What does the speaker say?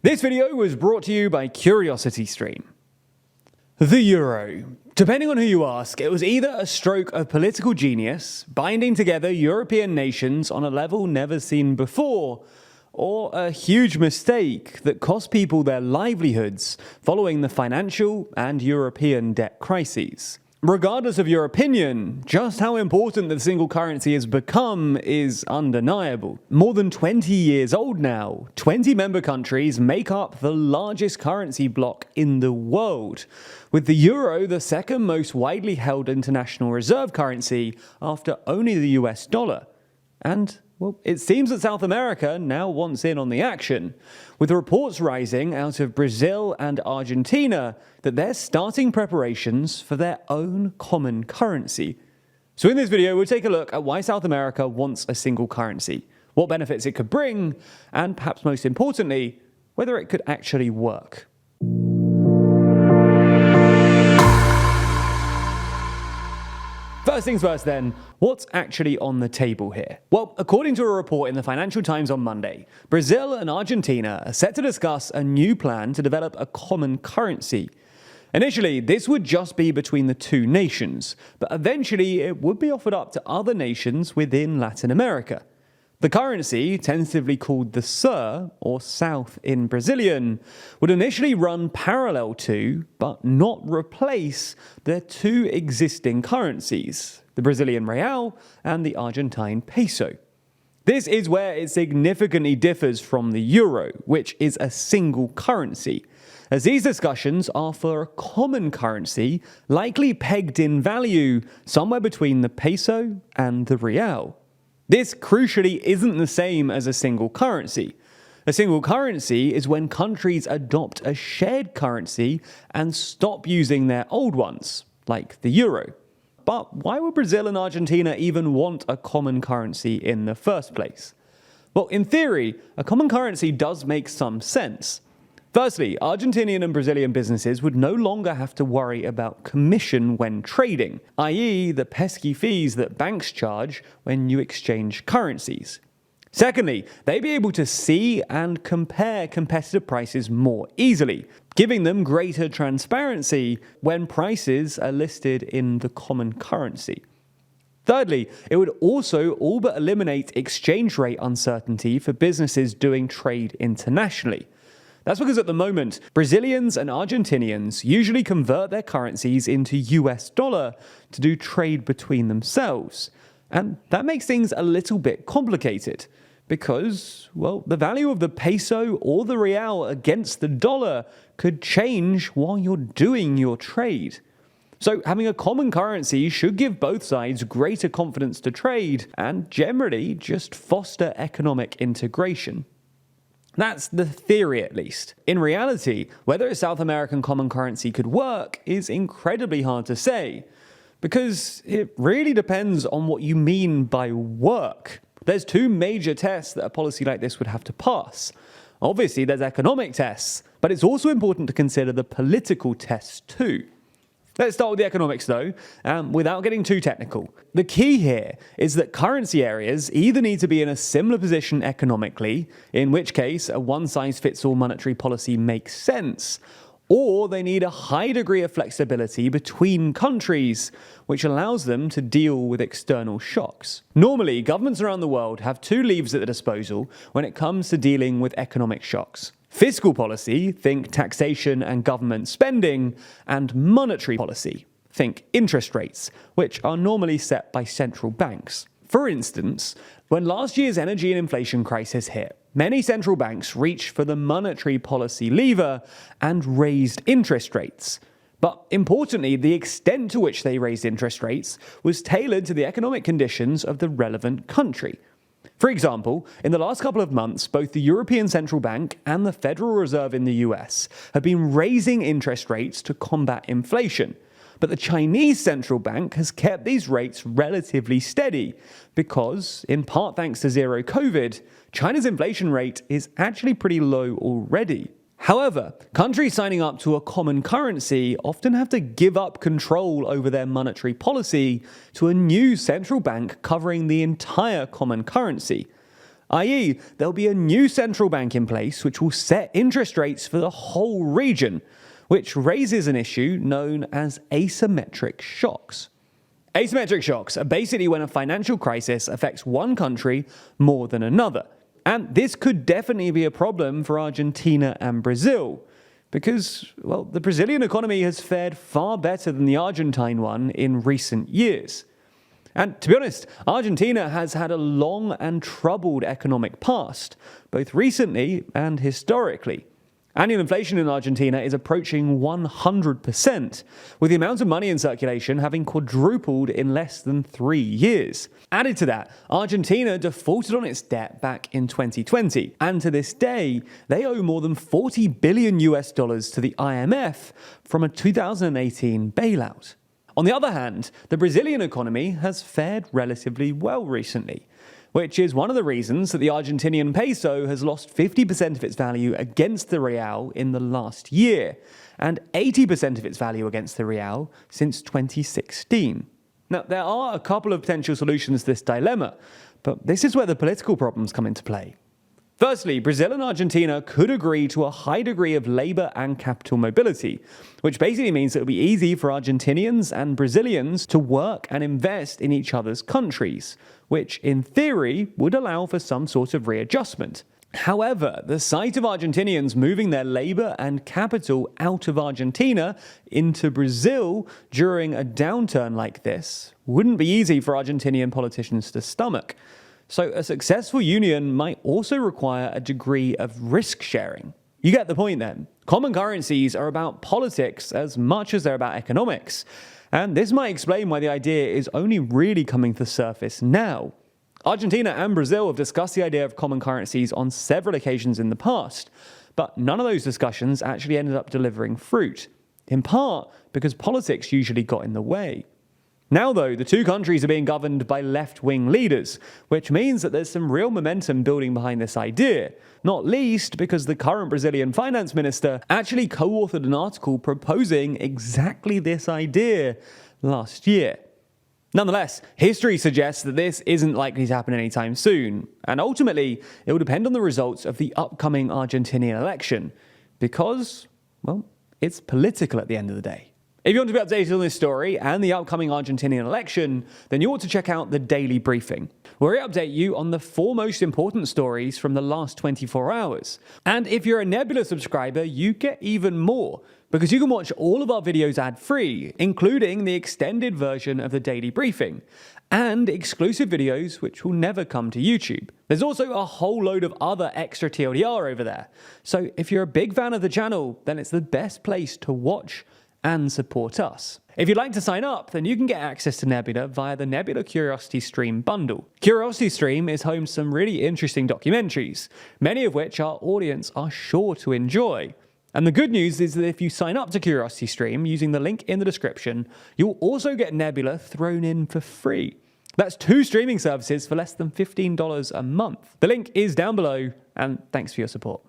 This video was brought to you by CuriosityStream. The euro. Depending on who you ask, it was either a stroke of political genius, binding together European nations on a level never seen before, or a huge mistake that cost people their livelihoods following the financial and European debt crises. Regardless of your opinion, just how important the single currency has become is undeniable. More than 20 years old now, 20 member countries make up the largest currency bloc in the world, with the euro the second most widely held international reserve currency after only the US dollar. And well, it seems that South America now wants in on the action, with reports rising out of Brazil and Argentina that they're starting preparations for their own common currency. So in this video, we'll take a look at why South America wants a single currency, what benefits it could bring, and perhaps most importantly, whether it could actually work. First things first then, what's actually on the table here? Well, according to a report in the Financial Times on Monday, Brazil and Argentina are set to discuss a new plan to develop a common currency. Initially, this would just be between the two nations, but eventually it would be offered up to other nations within Latin America. The currency, tentatively called the SUR, or South in Brazilian, would initially run parallel to, but not replace, their two existing currencies, the Brazilian real and the Argentine peso. This is where it significantly differs from the euro, which is a single currency, as these discussions are for a common currency likely pegged in value somewhere between the peso and the real. This crucially isn't the same as a single currency. A single currency is when countries adopt a shared currency and stop using their old ones, like the euro. But why would Brazil and Argentina even want a common currency in the first place? Well, in theory, a common currency does make some sense. Firstly, Argentinian and Brazilian businesses would no longer have to worry about commission when trading, i.e. the pesky fees that banks charge when you exchange currencies. Secondly, they'd be able to see and compare competitive prices more easily, giving them greater transparency when prices are listed in the common currency. Thirdly, it would also all but eliminate exchange rate uncertainty for businesses doing trade internationally. That's because at the moment, Brazilians and Argentinians usually convert their currencies into US dollar to do trade between themselves. And that makes things a little bit complicated because, well, the value of the peso or the real against the dollar could change while you're doing your trade. So having a common currency should give both sides greater confidence to trade and generally just foster economic integration. That's the theory, at least. In reality, whether a South American common currency could work is incredibly hard to say, because it really depends on what you mean by work. There's two major tests that a policy like this would have to pass. Obviously, there's economic tests, but it's also important to consider the political tests too. Let's start with the economics though, without getting too technical. The key here is that currency areas either need to be in a similar position economically, in which case a one-size-fits-all monetary policy makes sense, or they need a high degree of flexibility between countries, which allows them to deal with external shocks. Normally, governments around the world have two levers at their disposal when it comes to dealing with economic shocks. Fiscal policy, think taxation and government spending, and monetary policy, think interest rates, which are normally set by central banks. For instance, when last year's energy and inflation crisis hit, many central banks reached for the monetary policy lever and raised interest rates. But importantly, the extent to which they raised interest rates was tailored to the economic conditions of the relevant country. For example, in the last couple of months, both the European Central Bank and the Federal Reserve in the US have been raising interest rates to combat inflation. But the Chinese central bank has kept these rates relatively steady because, in part thanks to zero COVID, China's inflation rate is actually pretty low already. However, countries signing up to a common currency often have to give up control over their monetary policy to a new central bank covering the entire common currency. i.e., there'll be a new central bank in place which will set interest rates for the whole region, which raises an issue known as asymmetric shocks. Asymmetric shocks are basically when a financial crisis affects one country more than another. And this could definitely be a problem for Argentina and Brazil, because, well, the Brazilian economy has fared far better than the Argentine one in recent years. And to be honest, Argentina has had a long and troubled economic past, both recently and historically. Annual inflation in Argentina is approaching 100%, with the amount of money in circulation having quadrupled in less than 3 years. Added to that, Argentina defaulted on its debt back in 2020, and to this day, they owe more than $40 billion to the IMF from a 2018 bailout. On the other hand, the Brazilian economy has fared relatively well recently, which is one of the reasons that the Argentinian peso has lost 50% of its value against the real in the last year, and 80% of its value against the real since 2016. Now, there are a couple of potential solutions to this dilemma, but this is where the political problems come into play. Firstly, Brazil and Argentina could agree to a high degree of labor and capital mobility, which basically means it will be easy for Argentinians and Brazilians to work and invest in each other's countries, which in theory would allow for some sort of readjustment. However, the sight of Argentinians moving their labor and capital out of Argentina into Brazil during a downturn like this wouldn't be easy for Argentinian politicians to stomach. So a successful union might also require a degree of risk sharing. You get the point then. Common currencies are about politics as much as they're about economics. And this might explain why the idea is only really coming to the surface now. Argentina and Brazil have discussed the idea of common currencies on several occasions in the past, but none of those discussions actually ended up delivering fruit, in part because politics usually got in the way. Now, though, the two countries are being governed by left-wing leaders, which means that there's some real momentum building behind this idea, not least because the current Brazilian finance minister actually co-authored an article proposing exactly this idea last year. Nonetheless, history suggests that this isn't likely to happen anytime soon, and ultimately, it will depend on the results of the upcoming Argentinian election, because, well, it's political at the end of the day. If you want to be updated on this story and the upcoming Argentinian election, then you ought to check out the Daily Briefing, where we update you on the 4 most important stories from the last 24 hours. And if you're a Nebula subscriber, you get even more, because you can watch all of our videos ad-free, including the extended version of the Daily Briefing, and exclusive videos which will never come to YouTube. There's also a whole load of other extra TLDR over there. So if you're a big fan of the channel, then it's the best place to watch and support us. If you'd like to sign up, then you can get access to Nebula via the Nebula Curiosity Stream bundle. Curiosity Stream is home to some really interesting documentaries, many of which our audience are sure to enjoy. And the good news is that if you sign up to Curiosity Stream using the link in the description, you'll also get Nebula thrown in for free. That's 2 streaming services for less than $15 a month. The link is down below, and thanks for your support.